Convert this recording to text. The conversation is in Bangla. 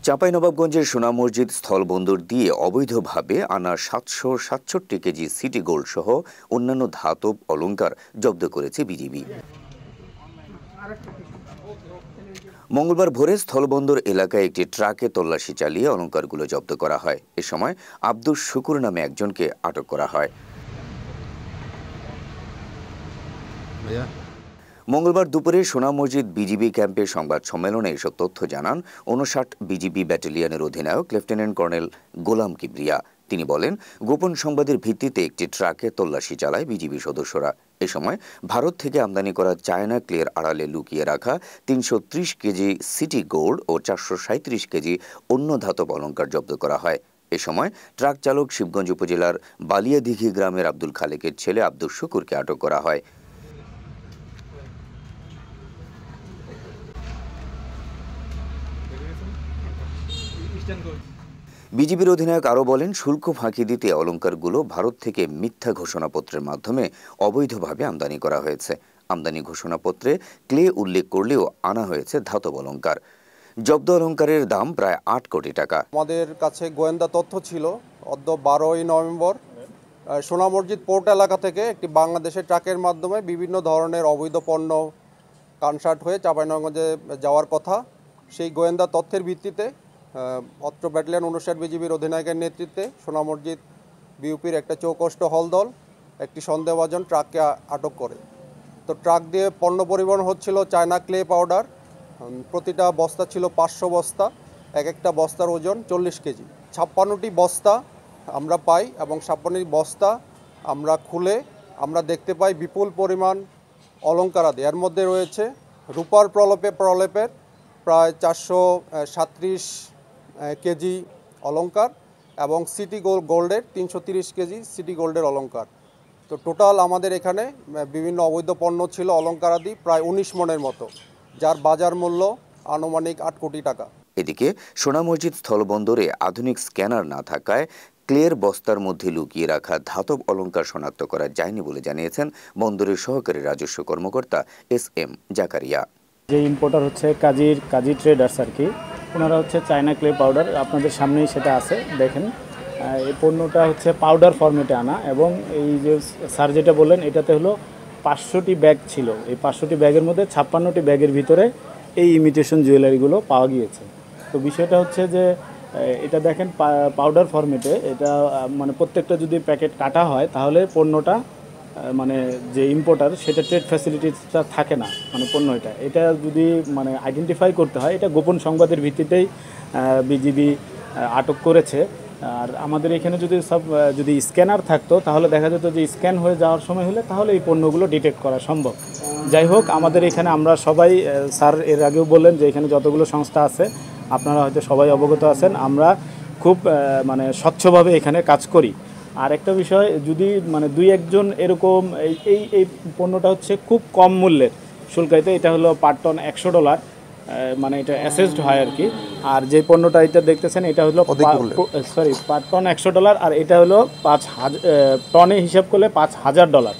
চাঁপাইনবাবগঞ্জের সোনা মসজিদ স্থলবন্দর দিয়ে অবৈধভাবে আনা ৭৬৭ কেজি সিটি গোল্ড সহ অন্যান্য ধাতব অলংকার জব্দ করেছে বিজিবি। মঙ্গলবার ভোরে স্থলবন্দর এলাকায় একটি ট্রাকে তল্লাশি চালিয়ে অলংকারগুলো জব্দ করা হয়। এ সময় আব্দুস শুকুর নামে একজনকে আটক করা হয়। মঙ্গলবার দুপুরে সোনা মসজিদ বিজিবি ক্যাম্পে সংবাদ সম্মেলনে এসব তথ্য জানান ৫৯ বিজিবি ব্যাটালিয়নের অধিনায়ক লেফটেন্যান্ট কর্নেল গোলাম কিবরিয়া। তিনি বলেন, গোপন সংবাদের ভিত্তিতে একটি ট্রাকে তল্লাশি চালায় বিজিবি সদস্যরা। এ সময় ভারত থেকে আমদানি করা চায়না ক্লের আড়ালে লুকিয়ে রাখা ৩৩০ কেজি সিটি গোল্ড ও ৪৩৭ কেজি অন্য ধাতব অলংকার জব্দ করা হয়। এ সময় ট্রাক চালক শিবগঞ্জ উপজেলার বালিয়াদিঘি গ্রামের আব্দুল খালেকের ছেলে আব্দুস শুকুরকে আটক করা হয়। বিজিবির অধিনায়ক আরও বলেন, শুল্ক ফাঁকি দিতে অলংকারগুলো ভারত থেকে মিথ্যা ঘোষণাপত্রের মাধ্যমে অবৈধভাবে আমদানি করা হয়েছে। আমদানি ঘোষণাপত্রে ক্লে উল্লেখ করলেও আনা হয়েছে ধাতব অলংকার। জব্দ অলংকারের দাম প্রায় ৮ কোটি টাকা। আমাদের কাছে গোয়েন্দা তথ্য ছিল অদ্য ১২ই নভেম্বর সোনা মসজিদ পোর্ট এলাকা থেকে একটি বাংলাদেশের ট্রাকের মাধ্যমে বিভিন্ন ধরনের অবৈধ পণ্য কনসার্ট হয়ে চাঁপাইনবাবগঞ্জে যাওয়ার কথা। সেই গোয়েন্দা তথ্যের ভিত্তিতে অত্র ব্যাটালিয়ন ৫৯ বিজিবির অধিনায়কের নেতৃত্বে সোনা মসজিদ বিউপির একটা চৌকষ্ট হলদল একটি সন্দেহভাজন ট্রাককে আটক করে। তো ট্রাক দিয়ে পণ্য পরিবহন হচ্ছিল চায়না ক্লে পাউডার। প্রতিটা বস্তা ছিল ৫০০ বস্তা, এক একটা বস্তার ওজন ৪০ কেজি। ৫৬টি বস্তা আমরা পাই এবং ৫৬টি বস্তা আমরা খুলে আমরা দেখতে পাই বিপুল পরিমাণ অলংকারাদি। এর মধ্যে রয়েছে রূপার প্রলেপের প্রায় ৪৩৭ কেজি অলংকার এবং সিটি গোল্ডের ৩৩০ কেজি সিটি গোল্ডের অলংকার। তো টোটাল আমাদের এখানে বিভিন্ন অবৈধ পণ্য ছিল অলংকারাদি প্রায় ১৯ মণের মতো, যার বাজার মূল্য আনুমানিক ৮ কোটি টাকা। এদিকে সোনা মসজিদ স্থলবন্দরে আধুনিক স্ক্যানার না থাকায় ক্লের বস্তার মধ্যে লুকিয়ে রাখা ধাতব অলংকার শনাক্ত করা যায়নি বলে জানিয়েছেন বন্দরের সহকারী রাজস্ব কর্মকর্তা এস.এম. জাকারিয়া। যে ইম্পোর্টার হচ্ছে কাজী ট্রেডার্স আর কি, ওনারা হচ্ছে চায়না ক্লে পাউডার, আপনাদের সামনেই সেটা আছে দেখেন। এই পণ্যটা হচ্ছে পাউডার ফরম্যাটে আনা এবং এই যে স্যার যেটা বললেন এটাতে হলো ৫০০টি ব্যাগ ছিল। এই ৫০০টি ব্যাগের মধ্যে ৫৬টি ব্যাগের ভিতরে এই ইমিটেশন জুয়েলারিগুলো পাওয়া গিয়েছে। তো বিষয়টা হচ্ছে যে এটা দেখেন পাউডার ফরম্যাটে, এটা মানে প্রত্যেকটা যদি প্যাকেট কাটা হয় তাহলে পণ্যটা মানে যে ইম্পোর্টার সেটা ট্রেড ফ্যাসিলিটিসটা থাকে না, মানে পণ্য এটা যদি মানে আইডেন্টিফাই করতে হয় এটা গোপন সংবাদের ভিত্তিতেই বিজিবি আটক করেছে। আর আমাদের এখানে যদি স্ক্যানার থাকতো তাহলে দেখা যেত যে স্ক্যান হয়ে যাওয়ার সময় হলে তাহলে এই পণ্যগুলো ডিটেক্ট করা সম্ভব। যাই হোক, আমাদের এখানে আমরা সবাই, স্যার এর আগেও বললেন যে এখানে যতগুলো সংস্থা আছে আপনারা হয়তো সবাই অবগত আছেন, আমরা খুব মানে স্বচ্ছভাবে এখানে কাজ করি। আর একটা বিষয়, যদি মানে ২-১ এরকম এই পণ্যটা হচ্ছে খুব কম মূল্যের শুল্কায়িত, এটা হলো পার টন $১০০, মানে এটা অ্যাসেসড হয় আর কি। আর যে পণ্যটা এটা দেখতেছেন এটা হলো পার টন $১০০ আর এটা হলো টনে হিসাব করলে $৫,০০০।